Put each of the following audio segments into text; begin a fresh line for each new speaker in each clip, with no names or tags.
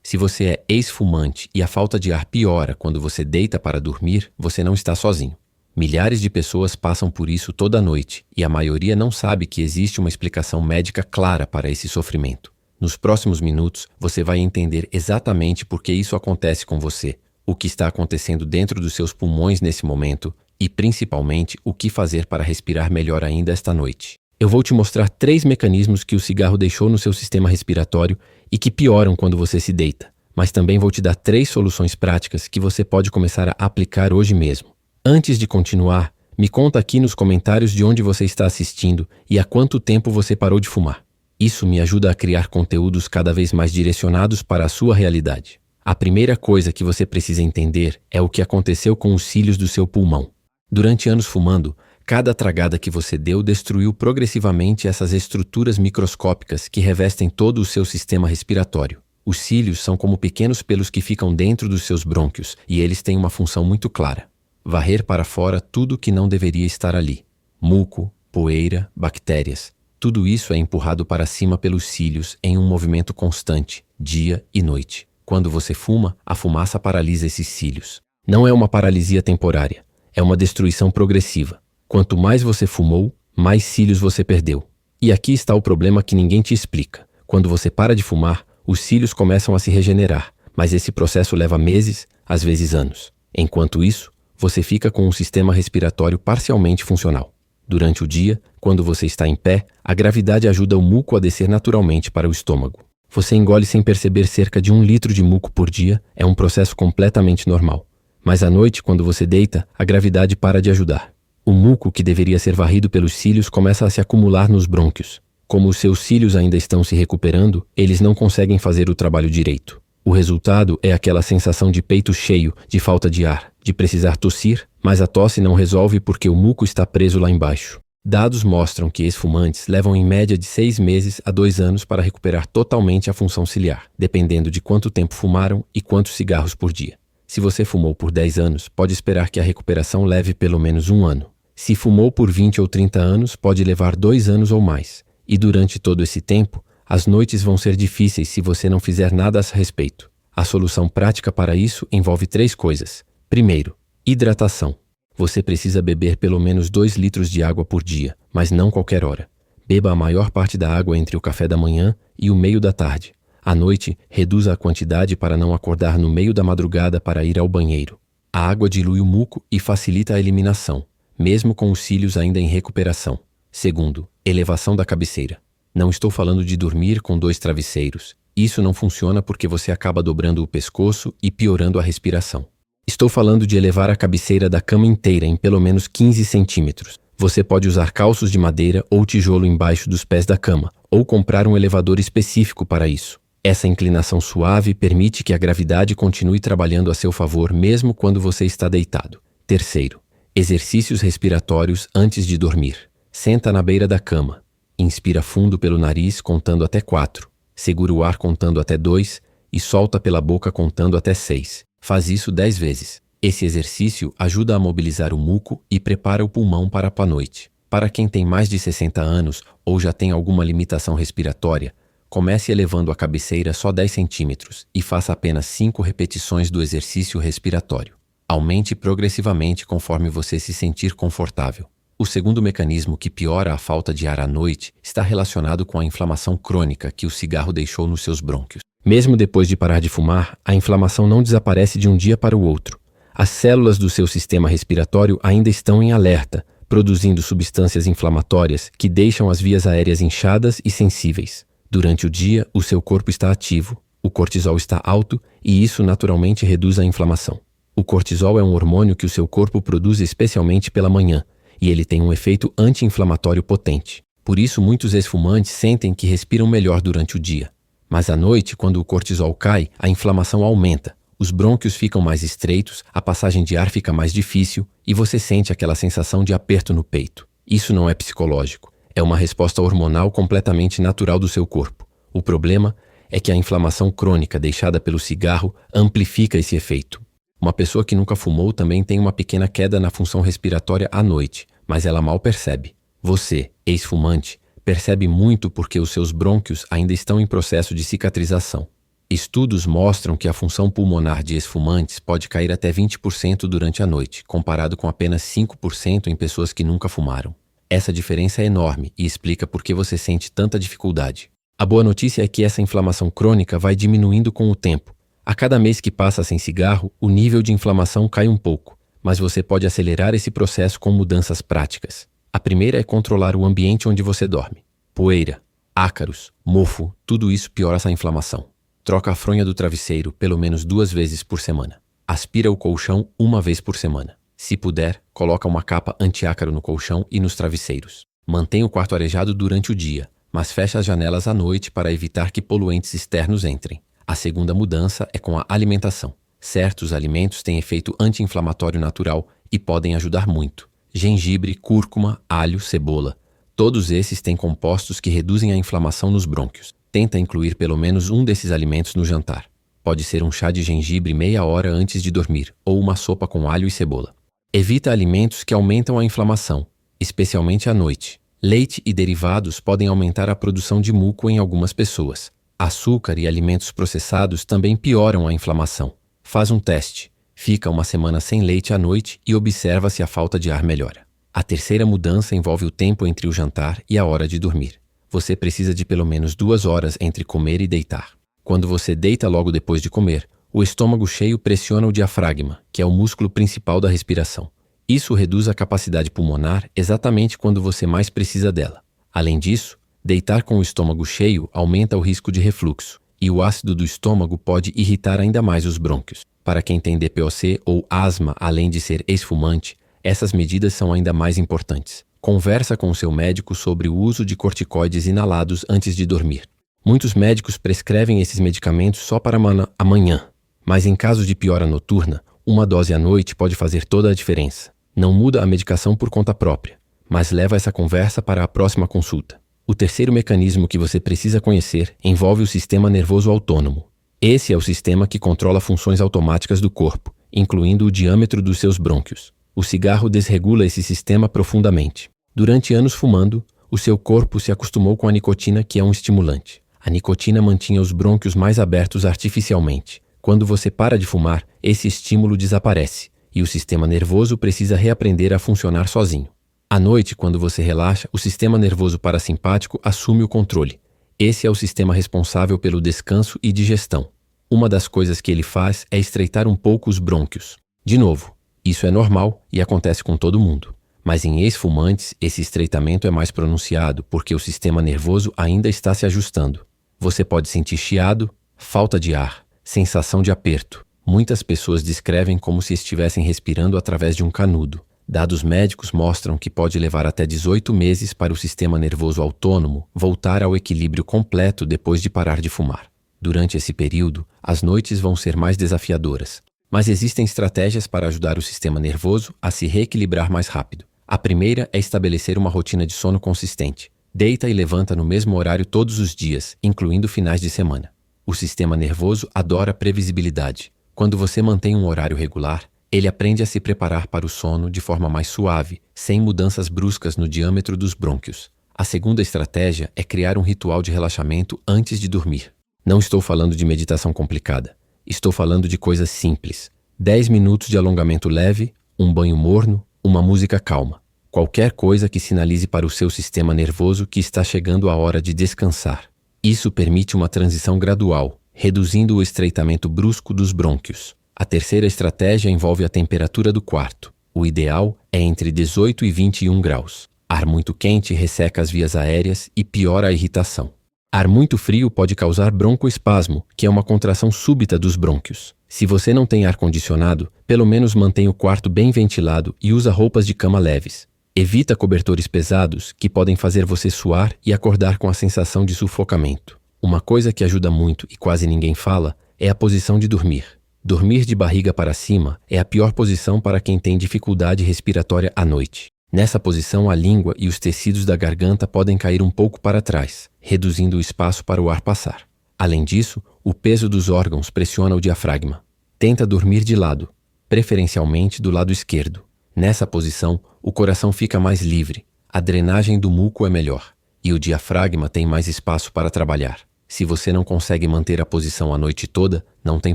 Se você é ex-fumante e a falta de ar piora quando você deita para dormir, você não está sozinho. Milhares de pessoas passam por isso toda noite e a maioria não sabe que existe uma explicação médica clara para esse sofrimento. Nos próximos minutos, você vai entender exatamente por que isso acontece com você, o que está acontecendo dentro dos seus pulmões nesse momento e, principalmente, o que fazer para respirar melhor ainda esta noite. Eu vou te mostrar 3 mecanismos que o cigarro deixou no seu sistema respiratório e que pioram quando você se deita, mas também vou te dar 3 soluções práticas que você pode começar a aplicar hoje mesmo. Antes de continuar, me conta aqui nos comentários de onde você está assistindo e há quanto tempo você parou de fumar. Isso me ajuda a criar conteúdos cada vez mais direcionados para a sua realidade. A primeira coisa que você precisa entender é o que aconteceu com os cílios do seu pulmão. Durante anos fumando, cada tragada que você deu destruiu progressivamente essas estruturas microscópicas que revestem todo o seu sistema respiratório. Os cílios são como pequenos pelos que ficam dentro dos seus brônquios e eles têm uma função muito clara: varrer para fora tudo que não deveria estar ali. Muco, poeira, bactérias. Tudo isso é empurrado para cima pelos cílios em um movimento constante, dia e noite. Quando você fuma, a fumaça paralisa esses cílios. Não é uma paralisia temporária, é uma destruição progressiva. Quanto mais você fumou, mais cílios você perdeu. E aqui está o problema que ninguém te explica. Quando você para de fumar, os cílios começam a se regenerar, mas esse processo leva meses, às vezes anos. Enquanto isso, você fica com um sistema respiratório parcialmente funcional. Durante o dia, quando você está em pé, a gravidade ajuda o muco a descer naturalmente para o estômago. Você engole sem perceber cerca de 1 litro de muco por dia, é um processo completamente normal. Mas à noite, quando você deita, a gravidade para de ajudar. O muco que deveria ser varrido pelos cílios começa a se acumular nos brônquios. Como os seus cílios ainda estão se recuperando, eles não conseguem fazer o trabalho direito. O resultado é aquela sensação de peito cheio, de falta de ar, de precisar tossir, mas a tosse não resolve porque o muco está preso lá embaixo. Dados mostram que ex-fumantes levam em média de 6 meses a 2 anos para recuperar totalmente a função ciliar, dependendo de quanto tempo fumaram e quantos cigarros por dia. Se você fumou por 10 anos, pode esperar que a recuperação leve pelo menos 1 ano. Se fumou por 20 ou 30 anos, pode levar 2 anos ou mais. E durante todo esse tempo, as noites vão ser difíceis se você não fizer nada a respeito. A solução prática para isso envolve 3 coisas. Primeiro, hidratação. Você precisa beber pelo menos 2 litros de água por dia, mas não qualquer hora. Beba a maior parte da água entre o café da manhã e o meio da tarde. À noite, reduza a quantidade para não acordar no meio da madrugada para ir ao banheiro. A água dilui o muco e facilita a eliminação, mesmo com os cílios ainda em recuperação. Segundo, elevação da cabeceira. Não estou falando de dormir com 2 travesseiros. Isso não funciona porque você acaba dobrando o pescoço e piorando a respiração. Estou falando de elevar a cabeceira da cama inteira em pelo menos 15 centímetros. Você pode usar calços de madeira ou tijolo embaixo dos pés da cama, ou comprar um elevador específico para isso. Essa inclinação suave permite que a gravidade continue trabalhando a seu favor mesmo quando você está deitado. Terceiro, exercícios respiratórios antes de dormir. Senta na beira da cama. Inspira fundo pelo nariz contando até 4. Segura o ar contando até 2 e solta pela boca contando até 6. Faz isso 10 vezes. Esse exercício ajuda a mobilizar o muco e prepara o pulmão para a noite. Para quem tem mais de 60 anos ou já tem alguma limitação respiratória, comece elevando a cabeceira só 10 centímetros e faça apenas 5 repetições do exercício respiratório. Aumente progressivamente conforme você se sentir confortável. O segundo mecanismo que piora a falta de ar à noite está relacionado com a inflamação crônica que o cigarro deixou nos seus brônquios. Mesmo depois de parar de fumar, a inflamação não desaparece de um dia para o outro. As células do seu sistema respiratório ainda estão em alerta, produzindo substâncias inflamatórias que deixam as vias aéreas inchadas e sensíveis. Durante o dia, o seu corpo está ativo, o cortisol está alto e isso naturalmente reduz a inflamação. O cortisol é um hormônio que o seu corpo produz especialmente pela manhã, e ele tem um efeito anti-inflamatório potente. Por isso, muitos ex-fumantes sentem que respiram melhor durante o dia. Mas à noite, quando o cortisol cai, a inflamação aumenta, os brônquios ficam mais estreitos, a passagem de ar fica mais difícil e você sente aquela sensação de aperto no peito. Isso não é psicológico, é uma resposta hormonal completamente natural do seu corpo. O problema é que a inflamação crônica deixada pelo cigarro amplifica esse efeito. Uma pessoa que nunca fumou também tem uma pequena queda na função respiratória à noite, mas ela mal percebe. Você, ex-fumante, percebe muito porque os seus brônquios ainda estão em processo de cicatrização. Estudos mostram que a função pulmonar de ex-fumantes pode cair até 20% durante a noite, comparado com apenas 5% em pessoas que nunca fumaram. Essa diferença é enorme e explica por que você sente tanta dificuldade. A boa notícia é que essa inflamação crônica vai diminuindo com o tempo. A cada mês que passa sem cigarro, o nível de inflamação cai um pouco, mas você pode acelerar esse processo com mudanças práticas. A primeira é controlar o ambiente onde você dorme. Poeira, ácaros, mofo, tudo isso piora essa inflamação. Troca a fronha do travesseiro pelo menos 2 vezes por semana. Aspira o colchão 1 vez por semana. Se puder, coloca uma capa anti-ácaro no colchão e nos travesseiros. Mantenha o quarto arejado durante o dia, mas feche as janelas à noite para evitar que poluentes externos entrem. A segunda mudança é com a alimentação. Certos alimentos têm efeito anti-inflamatório natural e podem ajudar muito. Gengibre, cúrcuma, alho, cebola. Todos esses têm compostos que reduzem a inflamação nos brônquios. Tenta incluir pelo menos um desses alimentos no jantar. Pode ser um chá de gengibre meia hora antes de dormir, ou uma sopa com alho e cebola. Evita alimentos que aumentam a inflamação, especialmente à noite. Leite e derivados podem aumentar a produção de muco em algumas pessoas. Açúcar e alimentos processados também pioram a inflamação. Faz um teste. Fica uma semana sem leite à noite e observa se a falta de ar melhora. A terceira mudança envolve o tempo entre o jantar e a hora de dormir. Você precisa de pelo menos 2 horas entre comer e deitar. Quando você deita logo depois de comer, o estômago cheio pressiona o diafragma, que é o músculo principal da respiração. Isso reduz a capacidade pulmonar exatamente quando você mais precisa dela. Além disso, deitar com o estômago cheio aumenta o risco de refluxo, e o ácido do estômago pode irritar ainda mais os brônquios. Para quem tem DPOC ou asma, além de ser ex-fumante, essas medidas são ainda mais importantes. Conversa com o seu médico sobre o uso de corticoides inalados antes de dormir. Muitos médicos prescrevem esses medicamentos só para amanhã, mas em caso de piora noturna, uma dose à noite pode fazer toda a diferença. Não muda a medicação por conta própria, mas leva essa conversa para a próxima consulta. O terceiro mecanismo que você precisa conhecer envolve o sistema nervoso autônomo. Esse é o sistema que controla funções automáticas do corpo, incluindo o diâmetro dos seus brônquios. O cigarro desregula esse sistema profundamente. Durante anos fumando, o seu corpo se acostumou com a nicotina, que é um estimulante. A nicotina mantinha os brônquios mais abertos artificialmente. Quando você para de fumar, esse estímulo desaparece e o sistema nervoso precisa reaprender a funcionar sozinho. À noite, quando você relaxa, o sistema nervoso parasimpático assume o controle. Esse é o sistema responsável pelo descanso e digestão. Uma das coisas que ele faz é estreitar um pouco os brônquios. De novo, isso é normal e acontece com todo mundo. Mas em ex-fumantes, esse estreitamento é mais pronunciado porque o sistema nervoso ainda está se ajustando. Você pode sentir chiado, falta de ar, sensação de aperto. Muitas pessoas descrevem como se estivessem respirando através de um canudo. Dados médicos mostram que pode levar até 18 meses para o sistema nervoso autônomo voltar ao equilíbrio completo depois de parar de fumar. Durante esse período, as noites vão ser mais desafiadoras. Mas existem estratégias para ajudar o sistema nervoso a se reequilibrar mais rápido. A primeira é estabelecer uma rotina de sono consistente. Deita e levanta no mesmo horário todos os dias, incluindo finais de semana. O sistema nervoso adora previsibilidade. Quando você mantém um horário regular, ele aprende a se preparar para o sono de forma mais suave, sem mudanças bruscas no diâmetro dos brônquios. A segunda estratégia é criar um ritual de relaxamento antes de dormir. Não estou falando de meditação complicada. Estou falando de coisas simples. 10 minutos de alongamento leve, um banho morno, uma música calma. Qualquer coisa que sinalize para o seu sistema nervoso que está chegando a hora de descansar. Isso permite uma transição gradual, reduzindo o estreitamento brusco dos brônquios. A terceira estratégia envolve a temperatura do quarto. O ideal é entre 18 e 21 graus. Ar muito quente resseca as vias aéreas e piora a irritação. Ar muito frio pode causar broncoespasmo, que é uma contração súbita dos brônquios. Se você não tem ar-condicionado, pelo menos mantenha o quarto bem ventilado e usa roupas de cama leves. Evita cobertores pesados, que podem fazer você suar e acordar com a sensação de sufocamento. Uma coisa que ajuda muito e quase ninguém fala é a posição de dormir. Dormir de barriga para cima é a pior posição para quem tem dificuldade respiratória à noite. Nessa posição, a língua e os tecidos da garganta podem cair um pouco para trás, reduzindo o espaço para o ar passar. Além disso, o peso dos órgãos pressiona o diafragma. Tenta dormir de lado, preferencialmente do lado esquerdo. Nessa posição, o coração fica mais livre, a drenagem do muco é melhor e o diafragma tem mais espaço para trabalhar. Se você não consegue manter a posição a noite toda, não tem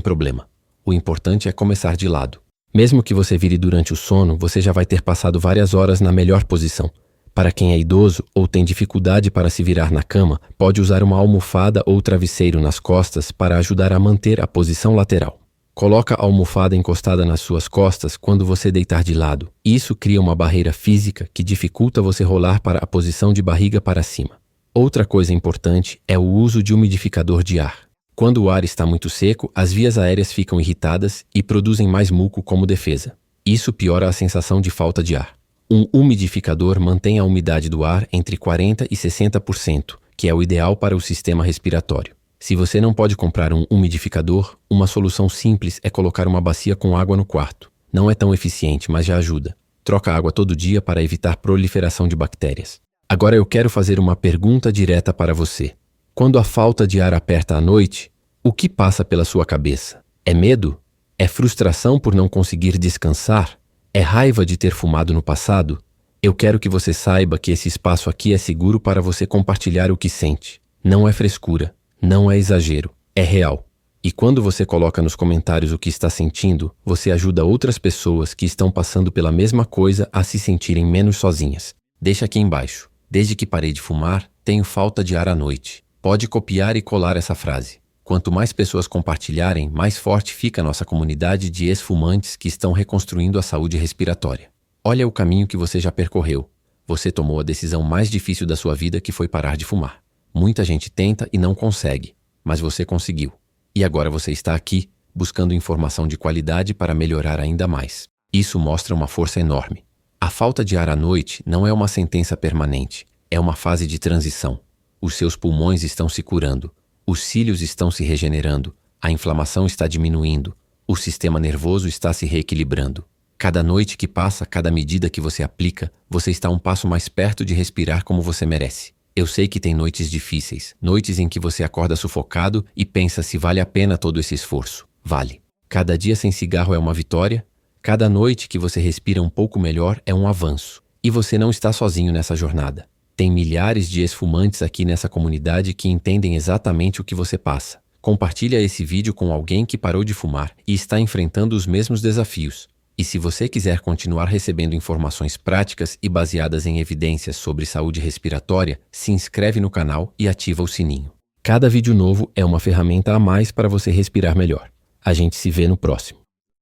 problema. O importante é começar de lado. Mesmo que você vire durante o sono, você já vai ter passado várias horas na melhor posição. Para quem é idoso ou tem dificuldade para se virar na cama, pode usar uma almofada ou travesseiro nas costas para ajudar a manter a posição lateral. Coloca a almofada encostada nas suas costas quando você deitar de lado. Isso cria uma barreira física que dificulta você rolar para a posição de barriga para cima. Outra coisa importante é o uso de umidificador de ar. Quando o ar está muito seco, as vias aéreas ficam irritadas e produzem mais muco como defesa. Isso piora a sensação de falta de ar. Um umidificador mantém a umidade do ar entre 40% e 60%, que é o ideal para o sistema respiratório. Se você não pode comprar um umidificador, uma solução simples é colocar uma bacia com água no quarto. Não é tão eficiente, mas já ajuda. Troca água todo dia para evitar proliferação de bactérias. Agora eu quero fazer uma pergunta direta para você. Quando a falta de ar aperta à noite, o que passa pela sua cabeça? É medo? É frustração por não conseguir descansar? É raiva de ter fumado no passado? Eu quero que você saiba que esse espaço aqui é seguro para você compartilhar o que sente. Não é frescura, não é exagero, é real. E quando você coloca nos comentários o que está sentindo, você ajuda outras pessoas que estão passando pela mesma coisa a se sentirem menos sozinhas. Deixa aqui embaixo. Desde que parei de fumar, tenho falta de ar à noite. Pode copiar e colar essa frase. Quanto mais pessoas compartilharem, mais forte fica a nossa comunidade de ex-fumantes que estão reconstruindo a saúde respiratória. Olha o caminho que você já percorreu. Você tomou a decisão mais difícil da sua vida, que foi parar de fumar. Muita gente tenta e não consegue, mas você conseguiu. E agora você está aqui, buscando informação de qualidade para melhorar ainda mais. Isso mostra uma força enorme. A falta de ar à noite não é uma sentença permanente, é uma fase de transição. Os seus pulmões estão se curando. Os cílios estão se regenerando, a inflamação está diminuindo, o sistema nervoso está se reequilibrando. Cada noite que passa, cada medida que você aplica, você está um passo mais perto de respirar como você merece. Eu sei que tem noites difíceis, noites em que você acorda sufocado e pensa se vale a pena todo esse esforço. Vale. Cada dia sem cigarro é uma vitória, cada noite que você respira um pouco melhor é um avanço. E você não está sozinho nessa jornada. Tem milhares de ex-fumantes aqui nessa comunidade que entendem exatamente o que você passa. Compartilha esse vídeo com alguém que parou de fumar e está enfrentando os mesmos desafios. E se você quiser continuar recebendo informações práticas e baseadas em evidências sobre saúde respiratória, se inscreve no canal e ativa o sininho. Cada vídeo novo é uma ferramenta a mais para você respirar melhor. A gente se vê no próximo.